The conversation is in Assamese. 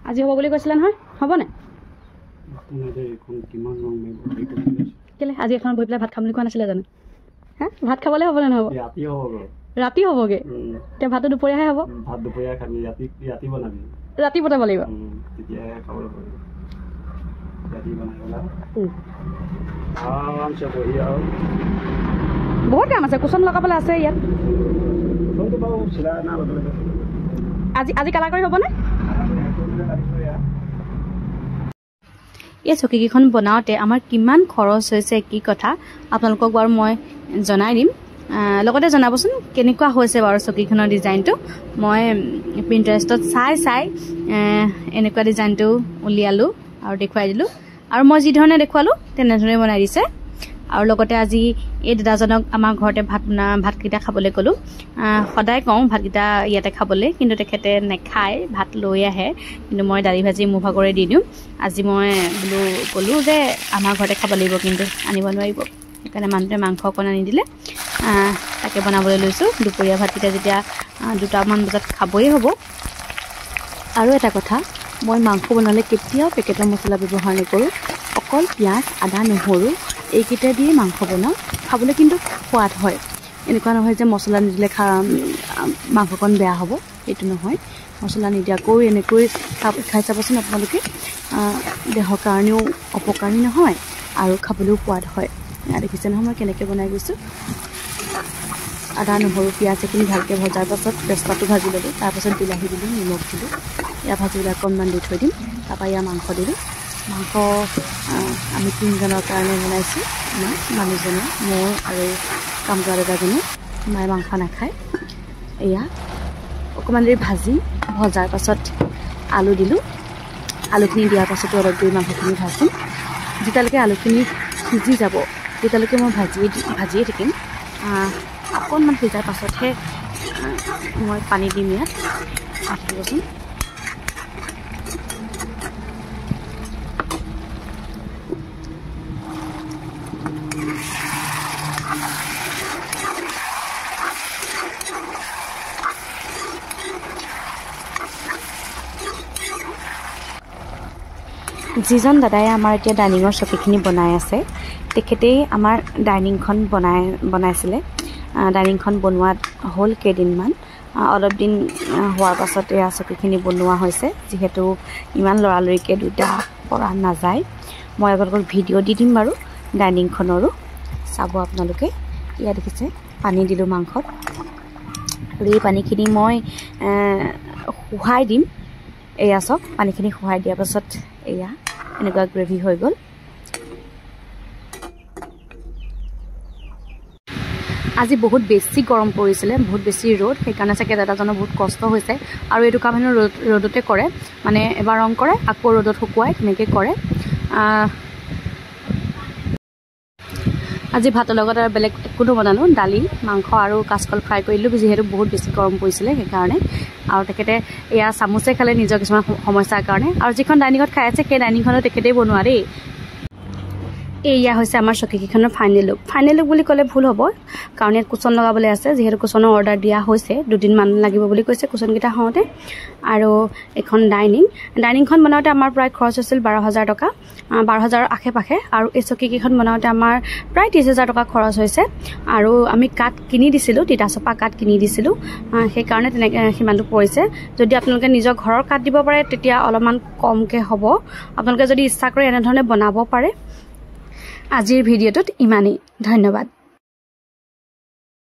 আজি হ'ব বুলি কৈছিলা নহয় হ'ব নাই কেলে আজি এখন বহি পেলাই ভাত খাম বুলি কোৱা নাছিলে জানো হা ভাত খাবলৈ হ'ব নে নহ'ব ৰাতি হ'বগে এতিয়া ভাতটো দুপৰীয়াহে হ'ব ভাত দুপৰীয়া খাবি ৰাতি বনাবি ৰাতি বনাব লাগিব তেতিয়াহে খাবলৈ পাৰিবি ৰাতি বনাই পেলাই আৰামছে বহি আৰু বহুত কাম আছে কুচন লগাবলৈ আছে ইয়াত আজি আজি কালাৰ কৰি হ'বনে এই চকীকেইখন বনাওঁতে আমাৰ কিমান খৰচ হৈছে কি কথা আপোনালোকক বাৰু মই জনাই দিম লগতে জনাবচোন কেনেকুৱা হৈছে বাৰু চকীখনৰ ডিজাইনটো মই পিণ্টাৰেষ্টত চাই এনেকুৱা ডিজাইনটো উলিয়ালোঁ আৰু দেখুৱাই দিলোঁ আৰু মই যি ধৰণে দেখুৱালোঁ তেনেধৰণে বনাই দিছে আৰু লগতে আজি এই দাদাজনক আমাৰ ঘৰতে ভাতকেইটা খাবলৈ ক'লোঁ সদায় কওঁ ভাতকেইটা ইয়াতে খাবলৈ কিন্তু তেখেতে নেখায় ভাত লৈ আহে কিন্তু মই দালি ভাজি মোৰ ভাগৰে দি দিওঁ আজি মই বোলো ক'লোঁ যে আমাৰ ঘৰতে খাব লাগিব কিন্তু আনিব নোৱাৰিব সেইকাৰণে মানুহটোৱে মাংস অকণ আনি দিলে তাকে বনাবলৈ লৈছোঁ দুপৰীয়া ভাতকেইটা যেতিয়া 2টামান বজাত খাবই হ'ব আৰু এটা কথা মই মাংস বনালে কেতিয়াও পেকেটৰ মছলা ব্যৱহাৰ নকৰোঁ অকল পিঁয়াজ আদা নহৰু এইকেইটা দিয়ে মাংস বনাওঁ খাবলৈ কিন্তু সোৱাদ হয় এনেকুৱা নহয় যে মছলা নিদিলে মাংসকণ বেয়া হ'ব এইটো নহয় মছলা নিদিয়াকৈ এনেকৈ খাই চাবচোন আপোনালোকে দেহৰ কাৰণেও অপকাৰী নহয় আৰু খাবলৈও সোৱাদ হয় দেখিছে নহয় মই কেনেকৈ বনাই গৈছোঁ আদা নহৰু পিঁয়াজ এইখিনি ভালকৈ ভজাৰ পাছত তেজপাতটো ভাজি ল'লোঁ তাৰপাছত বিলাহী দিলোঁ নিমখ দিলোঁ ইয়াৰ ভাজিবিলাক অকণমান দি থৈ দিম তাৰপৰা ইয়াৰ মাংস দিলোঁ মাংস আমি 3জনৰ কাৰণে বনাইছোঁ আমাৰ মানুহজনে মোৰ আৰু কাম কৰা দাদাজনে মায়ে মাংস নাখায় এয়া অকণমান দেৰি ভজাৰ পাছত আলু দিলোঁ আলুখিনি দিয়াৰ পাছতো অলপ দেৰি মাংসখিনি ভাজিম যেতিয়ালৈকে আলুখিনি সিজি যাব তেতিয়ালৈকে মই ভাজিয়ে থাকিম অকণমান সিজাৰ পাছতহে মই পানী দিম ইয়াত আহিবচোন যিজন দাদাই আমাৰ এতিয়া ডাইনিঙৰ চকীখিনি বনাই আছে তেখেতেই আমাৰ ডাইনিংখন বনাইছিলে ডাইনিংখন বনোৱাত হ'ল কেইদিনমান অলপ দিন হোৱাৰ পাছত এয়া চকীখিনি বনোৱা হৈছে যিহেতু ইমান লৰালৰিকৈ দুটা পৰা নাযায় মই আপোনালোকক ভিডিঅ' দি দিম বাৰু ডাইনিংখনৰো চাব আপোনালোকে ইয়াত দেখিছে পানী দিলোঁ মাংসত আৰু এই পানীখিনি মই শুহাই দিম এয়া চাওক পানীখিনি শুহাই দিয়াৰ পাছত এয়া এনেকুৱা গ্ৰেভি হৈ গ'ল আজি বহুত বেছি গৰম পৰিছিলে বহুত বেছি ৰ'দ সেইকাৰণে চাগে দাদাজনৰ বহুত কষ্ট হৈছে আৰু এইটো কাম হেনো ৰ'দতে কৰে মানে এবাৰ ৰং কৰে আকৌ ৰ'দত শুকুৱাই তেনেকৈ কৰে আজি ভাতৰ লগত আৰু বেলেগ একো নবনালোঁ দালি মাংস আৰু কাচকল ফ্ৰাই কৰিলোঁ যিহেতু বহুত বেছি গৰম পৰিছিলে সেইকাৰণে আৰু তেখেতে এয়া চামুচে খালে নিজৰ কিছুমান সমস্যাৰ কাৰণে আৰু যিখন ডাইনিঙত খাই আছে সেই ডাইনিংখনো তেখেতেই বনোৱা দেই এয়া হৈছে আমাৰ চকীকেইখনৰ ফাইনেল লুক বুলি ক'লে ভুল হ'ব কাৰণ ইয়াত কুচন লগাবলৈ আছে যিহেতু কুচনৰ অৰ্ডাৰ দিয়া হৈছে 2 দিনমান লাগিব বুলি কৈছে কুচনকেইটা হওঁতে আৰু এখন ডাইনিংখন বনাওঁতে আমাৰ প্ৰায় খৰচ হৈছিল 12,000 টকা 12,000ৰ আশে-পাশে আৰু এই চকীকেইখন বনাওঁতে আমাৰ প্ৰায় 30,000 টকা খৰচ হৈছে আৰু আমি কাঠ কিনি দিছিলোঁ তিতাচপা কাঠ কিনি দিছিলোঁ সেইকাৰণে তেনেকৈ সিমানটো পৰিছে যদি আপোনালোকে নিজৰ ঘৰৰ কাঠ দিব পাৰে তেতিয়া অলপমান কমকৈ হ'ব আপোনালোকে যদি ইচ্ছা কৰে এনেধৰণে বনাব পাৰে আজিৰ ভিডিঅ'টোত ইমানেই ধন্যবাদ